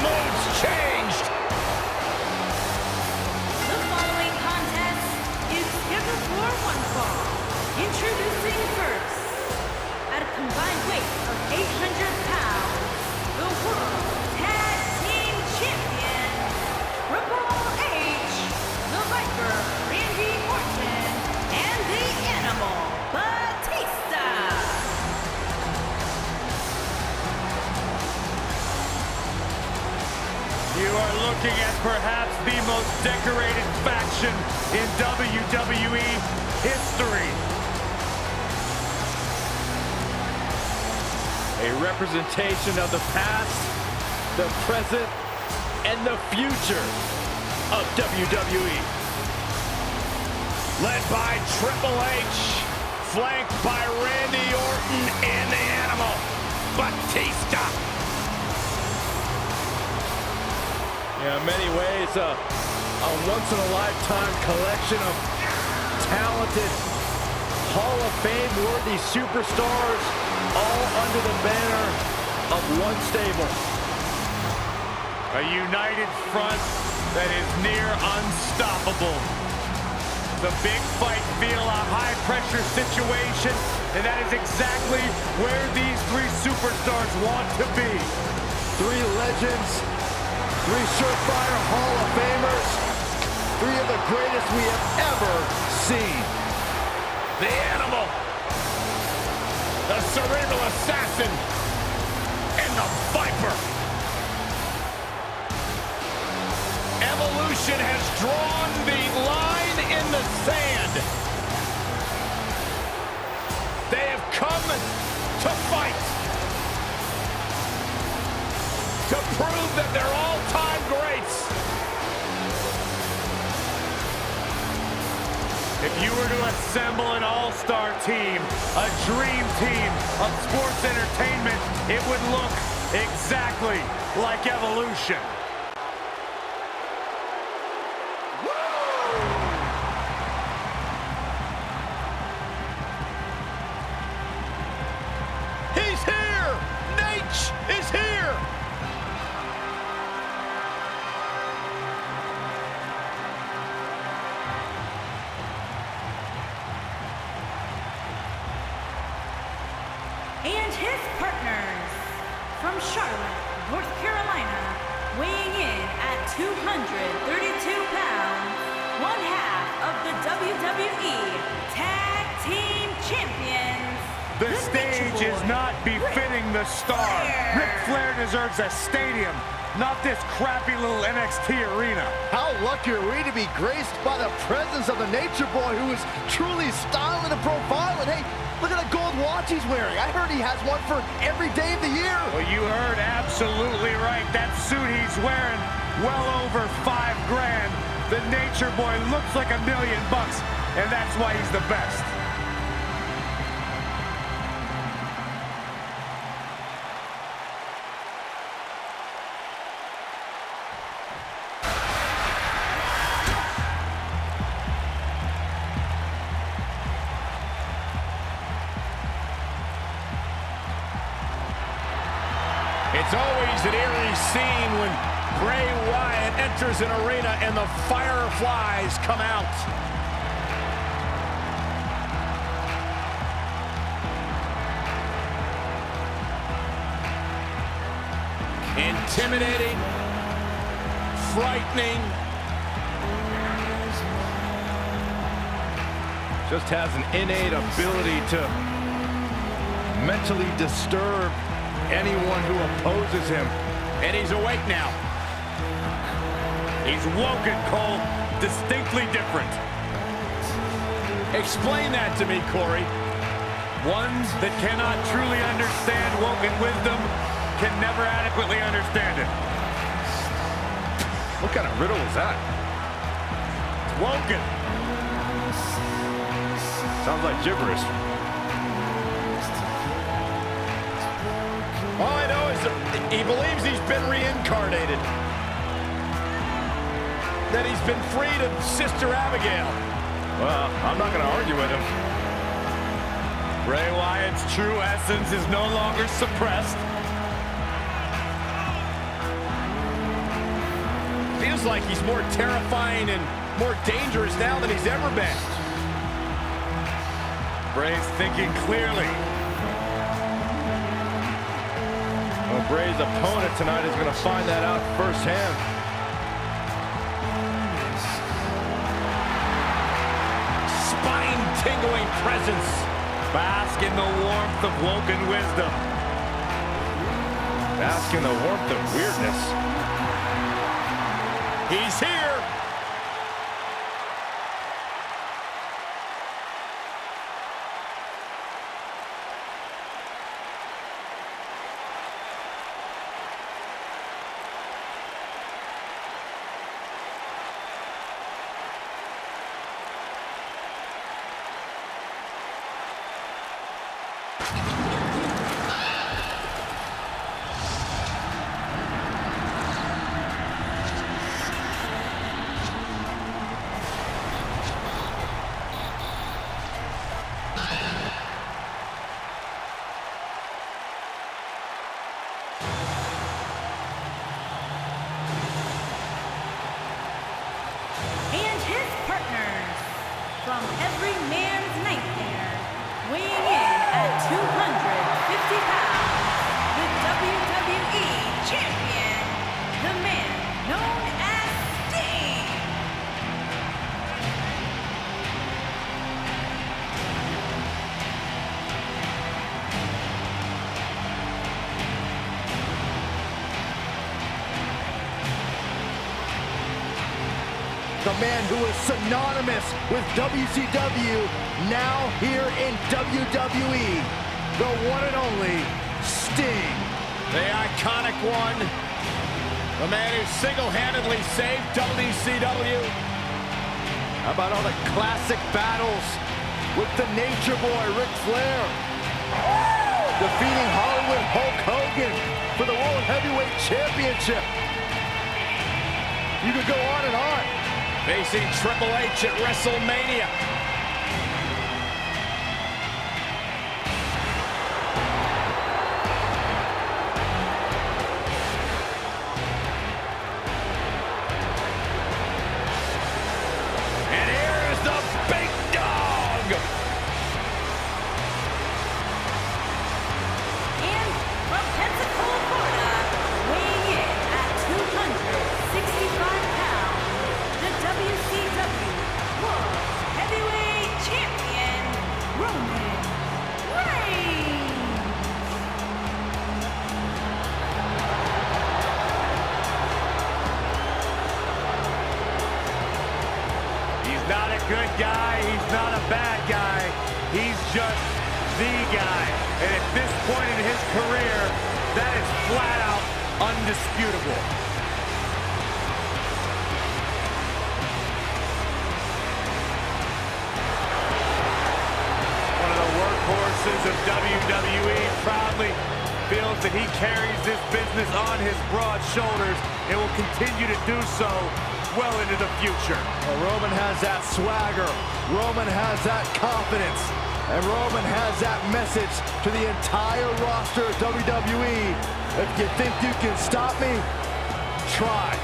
mood's changed. The following contest is scheduled for one fall. Introducing first, at a combined weight of 800 pounds, the World Tag Team Champion, Triple H, the Viper, Randy Orton, and the Animal, Batista. You are looking at perhaps the most decorated faction in WWE history. A representation of the past, the present, and the future of WWE. Led by Triple H, flanked by Randy Orton and the Animal, Batista. Yeah, in many ways, a once-in-a-lifetime collection of talented, Hall of Fame-worthy superstars, all under the banner of one stable. A united front that is near unstoppable. The big fight feel a high-pressure situation, and that is exactly where these three superstars want to be. Three legends, three surefire Hall of Famers, three of the greatest we have ever seen. The Animal, the cerebral assassin, and the Viper. Evolution has drawn the line in the sand. They have come to fight, to prove that they're all-time greats. If you were to assemble an all-star team, a dream team of sports entertainment, it would look exactly like Evolution. He's here! Nate is here! And his partners, from Charlotte, North Carolina, weighing in at 232 pounds, one half of the WWE Tag Team Champions. The stage is not befitting the star. Ric Flair deserves a stadium, not this crappy little NXT arena. How lucky are we to be graced by the presence of the Nature Boy, who is truly styling and profiling. Hey, look at the gold watch he's wearing. I heard he has one for every day of the year. Well, you heard absolutely right. That suit he's wearing, well over $5,000. The Nature Boy looks like $1 million, and that's why he's the best. It's always an eerie scene when Bray Wyatt enters an arena and the fireflies come out. Intimidating, frightening. Just has an innate ability to mentally disturb anyone who opposes him. And he's awake now. He's woken, Cole. Distinctly different. Explain that to me, Corey. Ones that cannot truly understand woken wisdom can never adequately understand it. What kind of riddle is that? It's woken. Sounds like gibberish. All I know is that he believes he's been reincarnated. That he's been freed of Sister Abigail. Well, I'm not going to argue with him. Bray Wyatt's true essence is no longer suppressed. looks like he's more terrifying and more dangerous now than he's ever been. Bray's thinking clearly. Well, Bray's opponent tonight is going to find that out firsthand. Spine-tingling presence. Bask in the warmth of Woken wisdom. Bask in the warmth of weirdness. He's here. And his partners, from every man's nightmare, weighing in at 250 pounds, the WWE Champion, the man known as Sting. The man who is synonymous with WCW, now here in WWE, the one and only Sting. The iconic one. The man who single-handedly saved WCW. How about all the classic battles with the Nature Boy, Ric Flair? Defeating Hollywood Hulk Hogan for the World Heavyweight Championship. You could go on and on. Facing Triple H at WrestleMania. And here's the big dog. And from Pensacola, Florida, weighing in at 265 pounds, the WCW World Heavyweight Champion, Roman Reigns. He's not a good guy. He's not a bad guy. He's just the guy. And at this point in his career, that is flat out undisputable. One of the workhorses of WWE proudly feels that he carries this business on his broad shoulders and will continue to do so well into the future. Well, Roman has that swagger. Roman has that confidence. And Roman has that message to the entire roster of WWE. If you think you can stop me, try.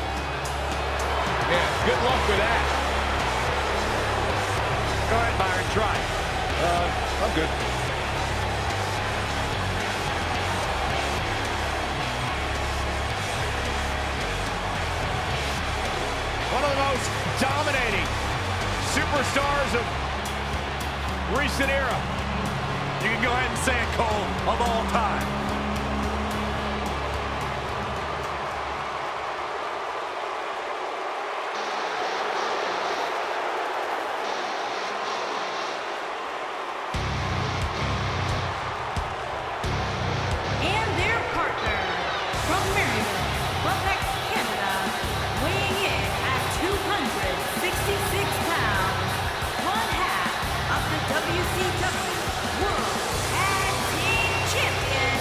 Yeah, good luck with that. Go ahead, Byron, try. I'm good. One of the most dominating superstars of recent era. You can go ahead and say it, Cole, of all time. And their partner, from Maryville, Quebec, Canada, weighing in at 266 pounds, one half of the WCW World Tag Team Champion,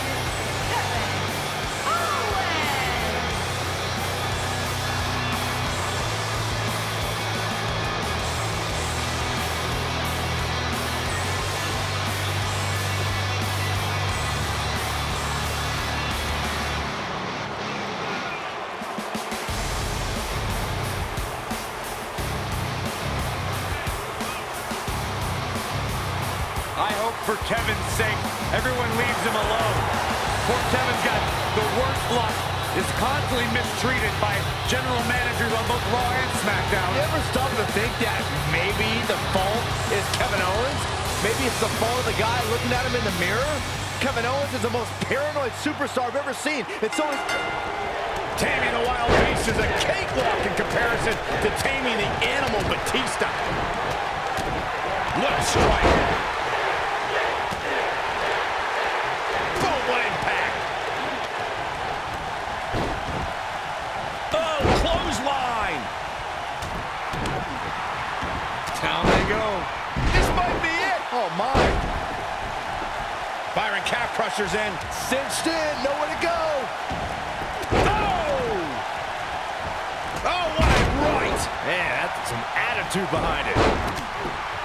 for Kevin's sake, everyone leaves him alone. Poor Kevin's got the worst luck, is constantly mistreated by general managers on both Raw and SmackDown. You ever stop to think that maybe the fault is Kevin Owens? Maybe it's the fault of the guy looking at him in the mirror? Kevin Owens is the most paranoid superstar I've ever seen. It's so... Taming the Wild Beast is a cakewalk in comparison to taming the animal Batista. What a strike. Boom, what impact. Oh, clothesline. Down they go. This might be it. Oh, my. Byron calf crushers in. Cinched in, nowhere to go. Oh, what a right! Man, that's some attitude behind it.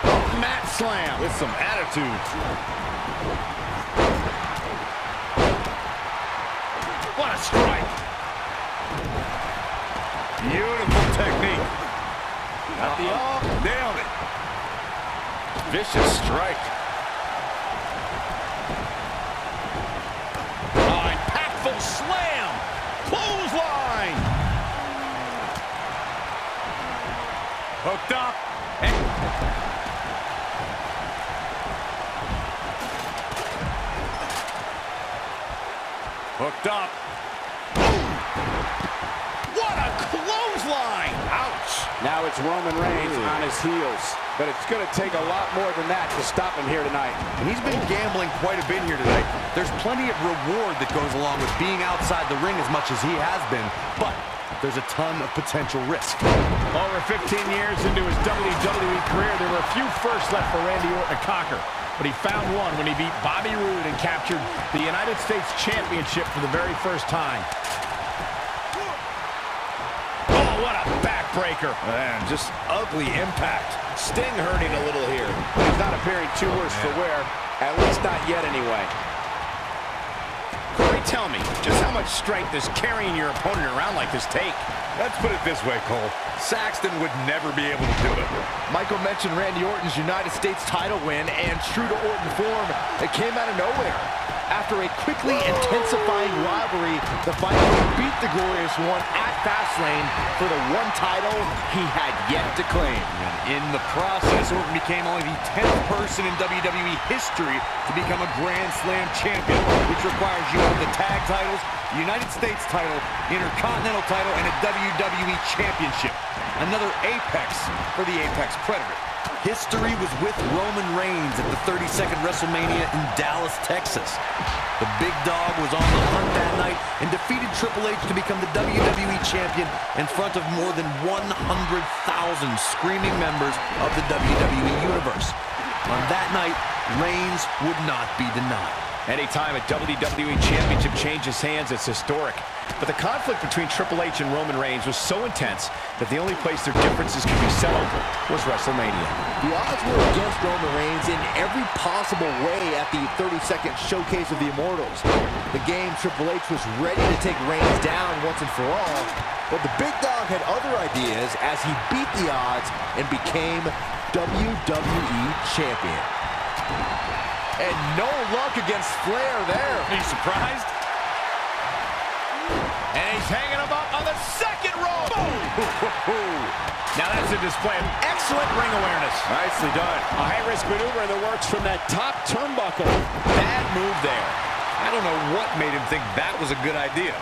Oh, mat slam. With some attitude. What a strike. Beautiful technique. Got the Nailed it. Vicious strike. Oh, impactful slam. Clothesline. Hooked up. Hooked up. What a clothesline. Ouch. Now it's Roman Reigns on his heels. But it's going to take a lot more than that to stop him here tonight. And he's been gambling quite a bit here tonight. There's plenty of reward that goes along with being outside the ring as much as he has been, but there's a ton of potential risk. Over 15 years into his WWE career, there were a few firsts left for Randy Orton to conquer. But he found one when he beat Bobby Roode and captured the United States Championship for the very first time. Oh, what a backbreaker. Man, just ugly impact. Sting hurting a little here. But he's not appearing too worse for wear. At least not yet, anyway. Corey, tell me, just how much strength does carrying your opponent around like this take? Let's put it this way, Cole. Saxton would never be able to do it. Michael mentioned Randy Orton's United States title win, and true to Orton form, it came out of nowhere. After a quickly intensifying rivalry, the Viking beat the Glorious One at Fastlane for the one title he had yet to claim. In the process, Orton became only the 10th person in WWE history to become a Grand Slam champion, which requires you to hold the tag titles, the United States title, Intercontinental title, and a WWE championship. Another apex for the Apex Predator. History was with Roman Reigns at the 32nd WrestleMania in Dallas, Texas. The big dog was on the hunt that night and defeated Triple H to become the WWE champion in front of more than 100,000 screaming members of the WWE Universe. On that night, Reigns would not be denied. Anytime a WWE Championship changes hands, it's historic. But the conflict between Triple H and Roman Reigns was so intense that the only place their differences could be settled was WrestleMania. The odds were against Roman Reigns in every possible way at the 32nd Showcase of the Immortals. The game, Triple H was ready to take Reigns down once and for all, but the big dog had other ideas as he beat the odds and became WWE Champion. And no luck against Flair there. Are you surprised? And he's hanging him up on the second rope. Boom! Now that's a display of excellent ring awareness. Nicely done. A high-risk maneuver in the works from that top turnbuckle. Bad move there. I don't know what made him think that was a good idea.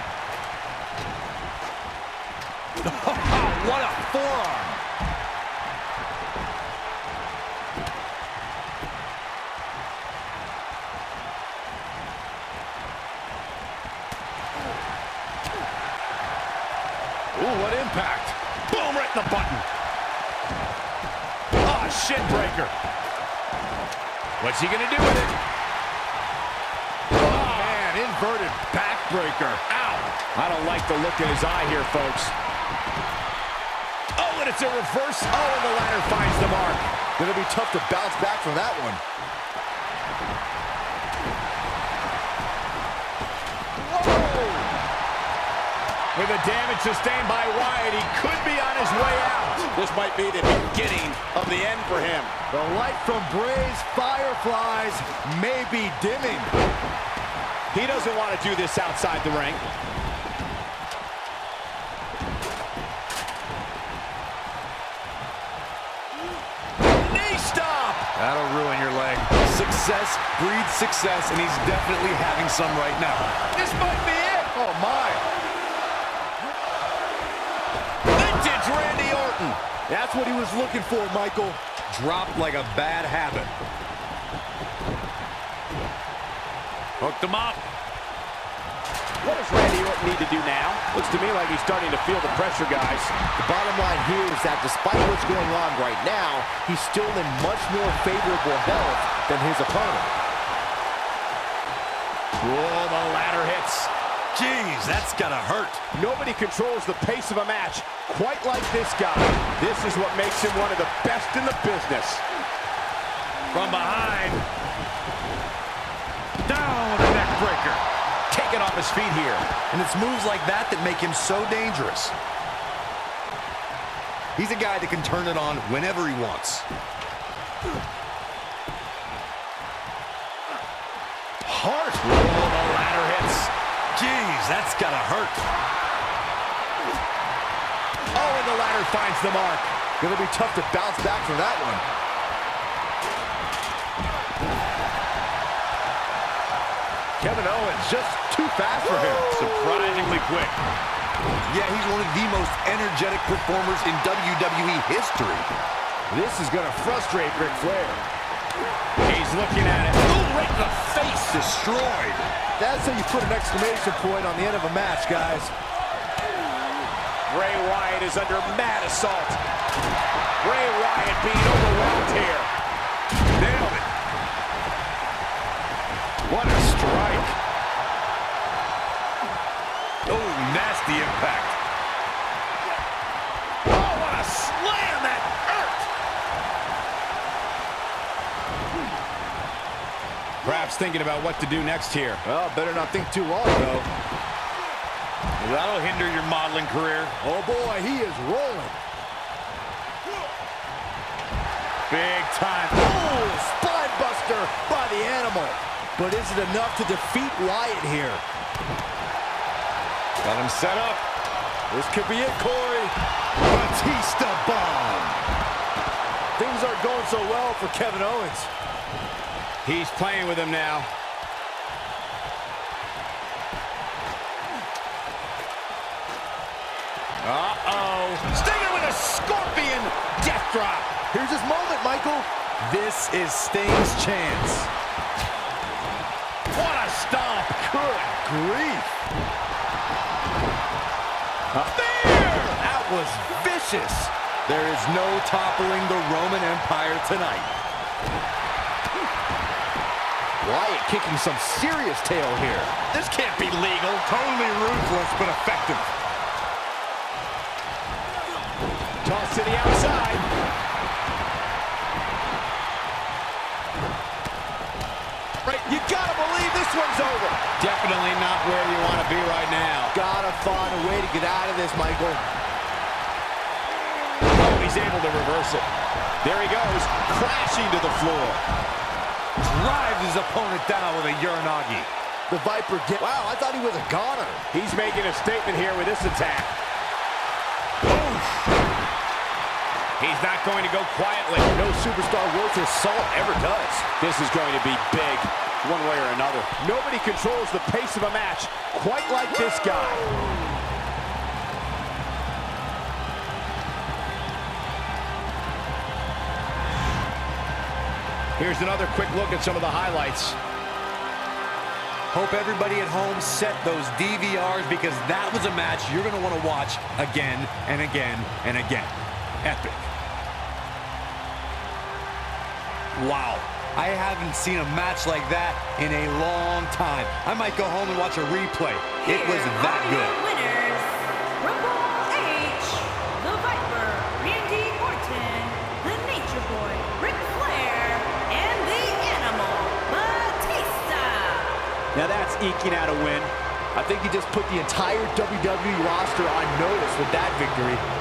What a forearm. Ooh, what impact. Boom, right in the button. Oh, shin breaker. What's he gonna do with it? Oh, man, inverted backbreaker. Ow. I don't like the look in his eye here, folks. Oh, and it's a reverse. Oh, and the ladder finds the mark. Gonna be tough to bounce back from that one. With the damage sustained by Wyatt, he could be on his way out. This might be the beginning of the end for him. The light from Bray's fireflies may be dimming. He doesn't want to do this outside the ring. Knee stop! That'll ruin your leg. Success breeds success, and he's definitely having some right now. This might be it! Oh, my! Vintage Randy Orton. That's what he was looking for, Michael. Dropped like a bad habit. Hooked him up. What does Randy Orton need to do now? Looks to me like he's starting to feel the pressure, guys. The bottom line here is that despite what's going on right now, he's still in much more favorable health than his opponent. Whoa, the ladder hits. Jeez, that's gotta hurt. Nobody controls the pace of a match quite like this guy. This is what makes him one of the best in the business. From behind. Down with a neck breaker. Taken off his feet here. And it's moves like that that make him so dangerous. He's a guy that can turn it on whenever he wants. Hard. Whoa, the ladder hits. Jeez, that's gotta hurt. Oh, and the ladder finds the mark. Gonna be tough to bounce back from that one. Kevin Owens just too fast for him. Surprisingly quick. Yeah, he's one of the most energetic performers in WWE history. This is gonna frustrate Ric Flair. He's looking at it. Oh, right in the face. Destroyed. That's how you put an exclamation point on the end of a match, guys. Bray Wyatt is under mad assault. Bray Wyatt being overwhelmed here. Nailed it. What a strike. Oh, nasty impact. Oh, what a slam. That hurt. Perhaps thinking about what to do next here. Well, better not think too long, though. That'll hinder your modeling career. Oh, boy, he is rolling. Big time. Oh, spine buster by the animal. But is it enough to defeat Wyatt here? Got him set up. This could be it, Corey. Batista bomb. Things aren't going so well for Kevin Owens. He's playing with him now. Uh-oh. Stinger with a scorpion death drop. Here's his moment, Michael. This is Sting's chance. What a stomp. Good grief. There! That was vicious. There is no toppling the Roman Empire tonight. Wyatt kicking some serious tail here. This can't be legal. Totally ruthless, but effective. Toss to the outside. Right, you gotta believe this one's over. Definitely not where you want to be right now. Gotta find a way to get out of this, Michael. Oh, he's able to reverse it. There he goes, crashing to the floor. Drives his opponent down with a Uranagi. The Viper wow, I thought he was a goner. He's making a statement here with this attack. Oof. He's not going to go quietly. No superstar worth his salt ever does. This is going to be big, one way or another. Nobody controls the pace of a match quite like this guy. Here's another quick look at some of the highlights. Hope everybody at home set those DVRs because that was a match you're going to want to watch again and again and again. Epic. Wow. I haven't seen a match like that in a long time. I might go home and watch a replay. It was that good. Winners, Triple H, the Viper, Randy Orton, the Nature Boy, Ric Flair, and the Animal, Batista. Now that's eking out a win. I think he just put the entire WWE roster on notice with that victory.